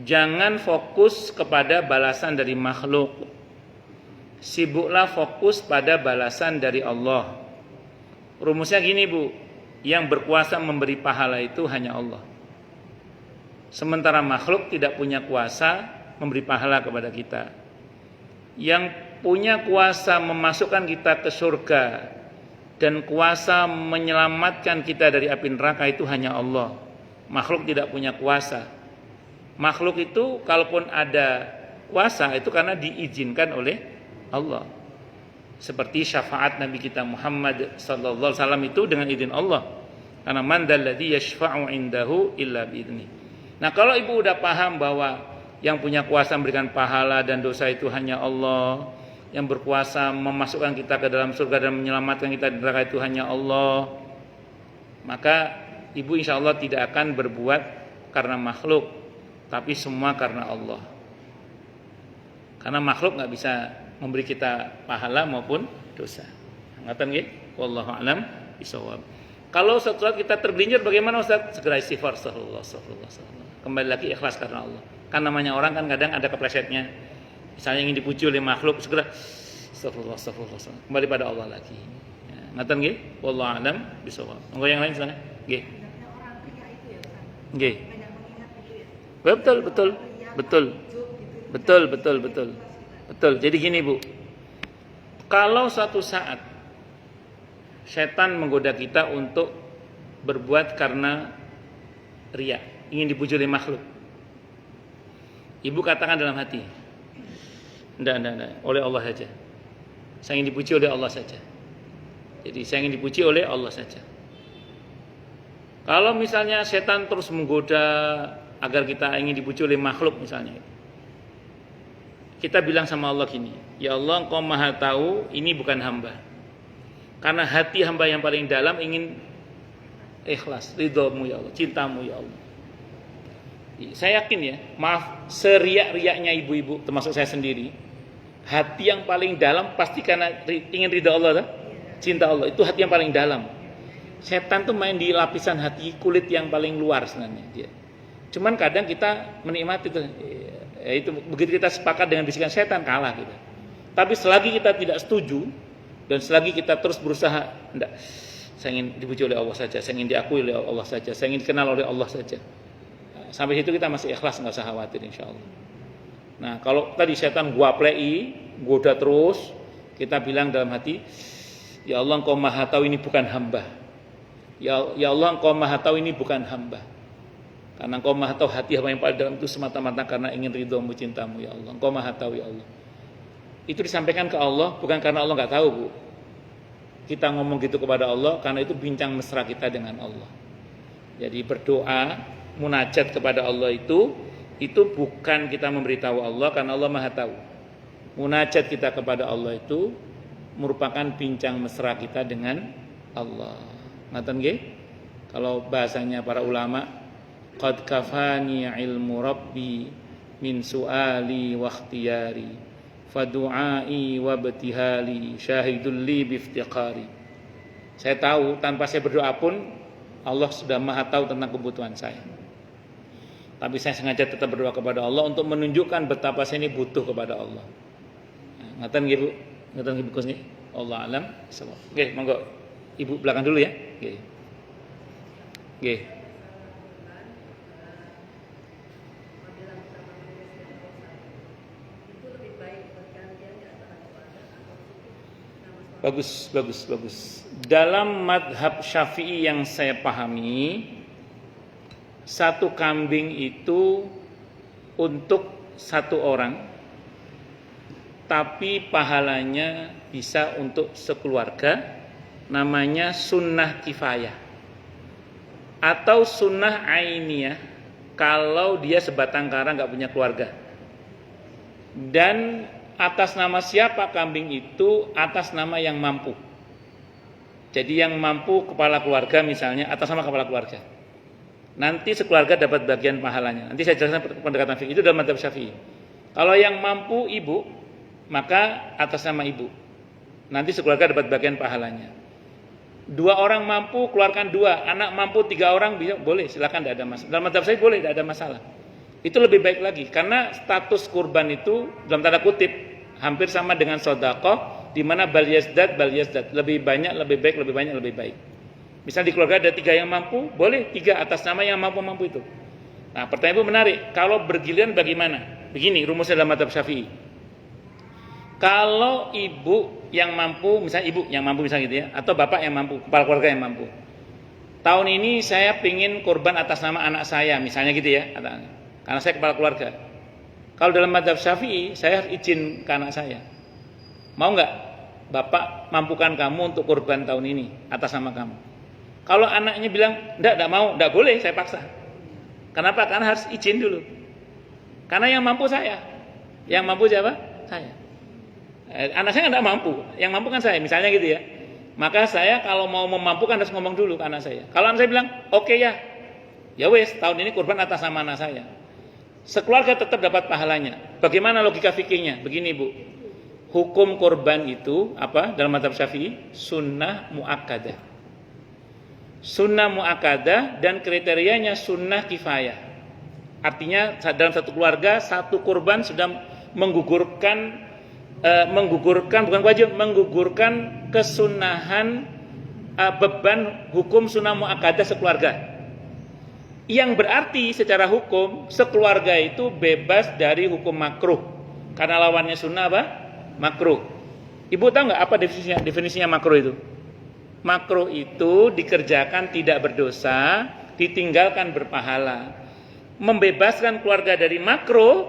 Jangan fokus kepada balasan dari makhluk. Sibuklah fokus pada balasan dari Allah. Rumusnya gini, Bu. Yang berkuasa memberi pahala itu hanya Allah. Sementara makhluk tidak punya kuasa memberi pahala kepada kita. Yang punya kuasa memasukkan kita ke surga dan kuasa menyelamatkan kita dari api neraka itu hanya Allah. Makhluk tidak punya kuasa. Makhluk itu kalaupun ada kuasa itu karena diizinkan oleh Allah. Seperti syafaat Nabi kita Muhammad sallallahu alaihi wasallam itu dengan izin Allah. Karena man dalladzi yashfa'u indahu illa bi'idznih. Nah, kalau ibu udah paham bahwa yang punya kuasa memberikan pahala dan dosa itu hanya Allah, yang berkuasa memasukkan kita ke dalam surga dan menyelamatkan kita dari neraka itu hanya Allah, maka ibu insya Allah tidak akan berbuat karena makhluk, tapi semua karena Allah. Karena makhluk nggak bisa memberi kita pahala maupun dosa. Ngaten nggih? Wallahu a'lam bishawab. Kalau setelah kita tergelincir bagaimana Ustaz? Segera istighfar, astagfirullah. Kembali lagi ikhlas karena Allah. Kan namanya orang kan kadang ada keplesetnya. Misalnya ingin dipuji oleh makhluk, segera astagfirullah. Kembali pada Allah lagi. Ya, ngaten nggih? Wallahu a'lam bishawab. Monggo yang lain silakan. Nggih. Nggih. Betul. Jadi gini, Bu. Kalau suatu saat setan menggoda kita untuk berbuat karena riya, ingin dipuji oleh makhluk. Ibu katakan dalam hati, enggak, oleh Allah saja. Saya ingin dipuji oleh Allah saja. Jadi saya ingin dipuji oleh Allah saja. Kalau misalnya setan terus menggoda agar kita ingin dipuji oleh makhluk misalnya, kita bilang sama Allah gini, ya Allah, Engkau Maha tahu ini bukan hamba. Karena hati hamba yang paling dalam ingin ikhlas, ridhomu ya Allah, cintamu ya Allah. Saya yakin ya, maaf, seriak-riaknya ibu-ibu termasuk saya sendiri, hati yang paling dalam pasti karena ingin ridho Allah, cinta Allah, itu hati yang paling dalam. Setan tuh main di lapisan hati, kulit yang paling luar sebenarnya dia. Cuman kadang kita menikmati itu, ya itu begitu kita sepakat dengan bisikan setan kalah kita. Tapi selagi kita tidak setuju dan selagi kita terus berusaha, enggak, saya ingin dipuji oleh Allah saja, saya ingin diakui oleh Allah saja, saya ingin dikenal oleh Allah saja. Sampai situ kita masih ikhlas, nggak usah khawatir insya Allah. Nah, kalau tadi setan goda terus, kita bilang dalam hati, ya Allah, Engkau Maha tahu ini bukan hamba. Ya Allah, Engkau Maha tahu ini bukan hamba. Karena Engkau Maha tahu hati hamba yang paling dalam itu semata-mata karena ingin ridhomu, cintamu ya Allah. Engkau Maha tahu ya Allah. Itu disampaikan ke Allah bukan karena Allah nggak tahu, Bu. Kita ngomong gitu kepada Allah karena itu bincang mesra kita dengan Allah. Jadi berdoa, munajat kepada Allah itu bukan kita memberitahu Allah karena Allah Maha tahu. Munajat kita kepada Allah itu merupakan bincang mesra kita dengan Allah. Ngaten nggih? Kalau bahasanya para ulama, qad kafani ilmu rabbi min su'ali wa ikhtiyari fadu'ai wa btihali syahidul li biftiqari. Saya tahu tanpa saya berdoa pun Allah sudah Maha tahu tentang kebutuhan saya. Tapi saya sengaja tetap berdoa kepada Allah untuk menunjukkan betapa saya ini butuh kepada Allah. Ngaten nggih, Bu? Ngaten nggih Gus nggih? Allah alam. Nggih, monggo Ibu belakang dulu ya. Nggih. Nggih. Bagus. Dalam madhab Syafi'i yang saya pahami, satu kambing itu untuk satu orang, tapi pahalanya bisa untuk sekeluarga, namanya sunnah kifayah atau sunnah ainiyah kalau dia sebatang kara nggak punya keluarga. Dan atas nama siapa kambing itu? Atas nama yang mampu. Jadi yang mampu kepala keluarga misalnya, atas nama kepala keluarga. Nanti sekeluarga dapat bagian pahalanya. Nanti saya jelaskan pendekatan fikih itu dalam mazhab Syafi'i. Kalau yang mampu ibu, maka atas nama ibu. Nanti sekeluarga dapat bagian pahalanya. 2 orang mampu, keluarkan 2. Anak mampu 3 orang, bisa, boleh, silakan, tidak ada masalah. Dalam mazhab saya boleh, tidak ada masalah. Itu lebih baik lagi karena status kurban itu dalam tanda kutip hampir sama dengan sedekah, di mana bal yazdad lebih banyak lebih baik, lebih banyak lebih baik. Misal di keluarga ada 3 yang mampu, boleh 3 atas nama yang mampu itu. Nah, pertanyaan itu menarik. Kalau bergiliran bagaimana? Begini rumusnya dalam mazhab Syafi'i. Kalau ibu yang mampu, misalnya ibu yang mampu misalnya gitu ya, atau bapak yang mampu, kepala keluarga yang mampu. Tahun ini saya pingin kurban atas nama anak saya, misalnya gitu ya, karena saya kepala keluarga. Kalau dalam mazhab Syafi'i, saya harus izin ke anak saya. Mau nggak bapak mampukan kamu untuk kurban tahun ini atas nama kamu? Kalau anaknya bilang, enggak mau, enggak boleh, saya paksa. Kenapa? Karena harus izin dulu. Karena yang mampu saya. Yang mampu siapa? Saya. Anak saya enggak mampu. Yang mampu kan saya, misalnya gitu ya. Maka saya kalau mau memampukan harus ngomong dulu ke anak saya. Kalau anak saya bilang, oke ya. Ya wes, tahun ini kurban atas nama anak saya. Sekeluarga tetap dapat pahalanya. Bagaimana logika fikihnya? Begini Bu. Hukum kurban itu apa dalam mazhab Syafi'i? Sunnah muakkadah. Sunnah muakkadah dan kriterianya sunnah kifayah. Artinya dalam satu keluarga satu kurban sudah menggugurkan bukan wajib, menggugurkan kesunahan beban hukum sunnah muakkadah sekeluarga. Yang berarti secara hukum sekeluarga itu bebas dari hukum makruh. Karena lawannya sunnah apa? Makruh. Ibu tahu nggak apa definisinya makruh itu? Makruh itu dikerjakan tidak berdosa, ditinggalkan berpahala. Membebaskan keluarga dari makruh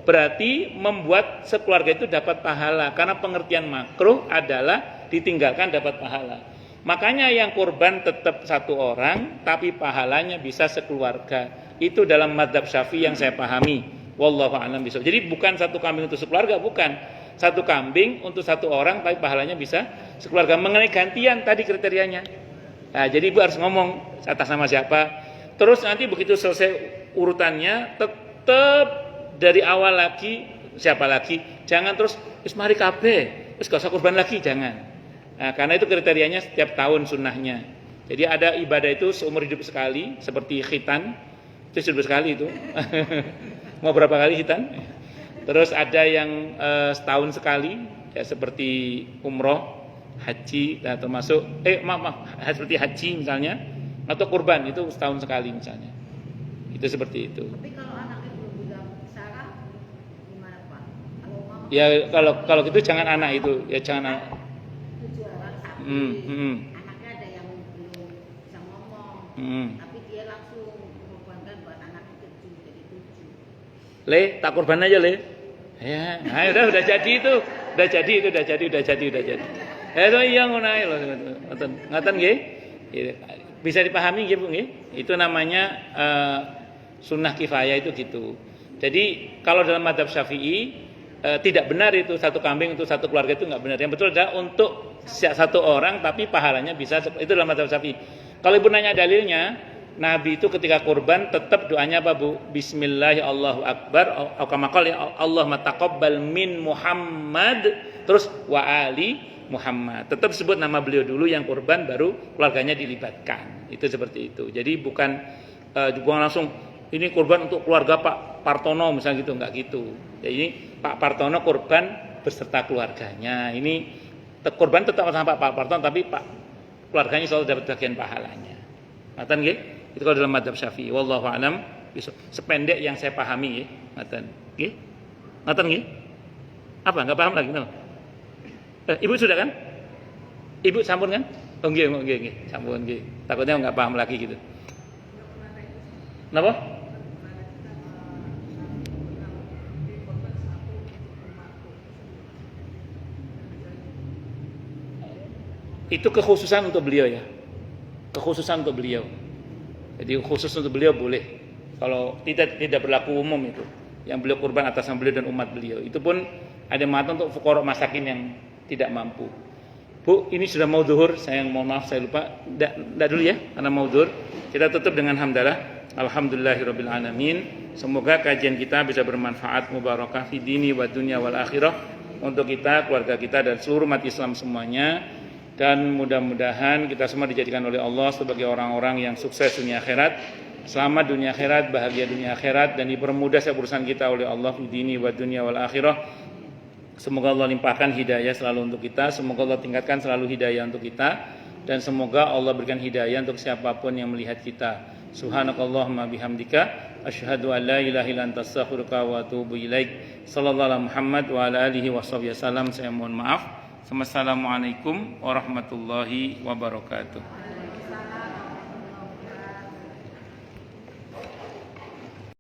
berarti membuat sekeluarga itu dapat pahala. Karena pengertian makruh adalah ditinggalkan dapat pahala. Makanya yang kurban tetap satu orang, tapi pahalanya bisa sekeluarga. Itu dalam mazhab Syafi'i yang saya pahami. Wallahu a'lam bishawab. Jadi bukan satu kambing untuk sekeluarga, bukan. Satu kambing untuk satu orang, tapi pahalanya bisa sekeluarga. Mengenai gantian tadi kriterianya. Nah, jadi ibu harus ngomong atas nama siapa. Terus nanti begitu selesai urutannya, tetap dari awal lagi siapa lagi. Jangan terus mari kabeh, terus gak usah kurban lagi, jangan. Nah, karena itu kriterianya setiap tahun sunnahnya. Jadi ada ibadah itu seumur hidup sekali, seperti khitan, itu hidup sekali itu. Mau berapa kali khitan? Terus ada yang setahun sekali, ya seperti umroh, haji, nah, termasuk seperti haji misalnya, atau kurban itu setahun sekali misalnya. Itu seperti itu. Tapi kalau anaknya belum bilang Sarah, gimana Pak? Kalau mama Ya kalau gitu jangan anak itu, ya jangan anak. 7 orang sapi, anaknya ada yang belum bisa ngomong, tapi dia langsung mengorbankan buat anaknya 7 jadi 7. Le, tak kurban aja le. Ya, nah, udah jadi itu. Udah jadi. Itu iya ngono ae lho. Ngoten nggih. Bisa dipahami nggih Bu nggih? Itu namanya sunnah kifayah itu gitu. Jadi kalau dalam mazhab Syafi'i tidak benar itu satu kambing untuk satu keluarga itu enggak benar. Yang betul adalah untuk satu orang tapi pahalanya bisa itu dalam mazhab Syafi'i. Kalau Ibu nanya dalilnya, Nabi itu ketika kurban tetap doanya apa Bu? Bismillah Allahu Akbar. Aukamakal ya Allah mataqabbal min Muhammad. Terus wa ali Muhammad. Tetap sebut nama beliau dulu yang kurban baru keluarganya dilibatkan. Itu seperti itu. Jadi bukan langsung ini kurban untuk keluarga Pak Partono misalnya gitu, enggak gitu. Jadi Pak Partono kurban beserta keluarganya. Ini kurban tetap sama Pak Partono tapi Pak keluarganya selalu dapat bagian pahalanya. Ngaten nggih? Itu kalau dalam mazhab Syafi'i. Wallahu a'lam. Sependek yang saya pahami nggih. Ngaten. Nggih? Ngaten nggih? Apa? Enggak paham lagi, no? Ibu sudah kan? Ibu sampun kan? Oh nggih, sampun nggih. Takutnya enggak paham lagi gitu. Napa? Itu kekhususan untuk beliau ya. Kekhususan untuk beliau. Jadi khusus untuk beliau boleh. Kalau tidak berlaku umum itu. Yang beliau kurban atas nama beliau dan umat beliau. Itu pun ada mata untuk fuqara masakin yang tidak mampu. Bu, ini sudah mau zuhur. Saya mohon maaf saya lupa. Enggak dulu ya karena mau zuhur. Kita tutup dengan hamdalah. Alhamdulillahirabbil alamin. Semoga kajian kita bisa bermanfaat mubarakah fi dini wa dunya wal akhirah untuk kita, keluarga kita dan seluruh umat Islam semuanya. Dan mudah-mudahan kita semua dijadikan oleh Allah sebagai orang-orang yang sukses dunia akhirat selamat dunia akhirat, bahagia dunia akhirat, dan dipermudah setiap urusan kita oleh Allah di dini wa dunia wal akhirah. Semoga Allah limpahkan hidayah selalu untuk kita, semoga Allah tingkatkan selalu hidayah untuk kita, dan semoga Allah berikan hidayah untuk siapapun yang melihat kita. Subhanakallahumma bihamdika asyhadu an la ilaha illa anta astaghfiruka wa atubu ilaik. Sallallahu alaihi Muhammad wa ala alihi wasallam. Saya mohon maaf. Wassalamualaikum warahmatullahi wabarakatuh.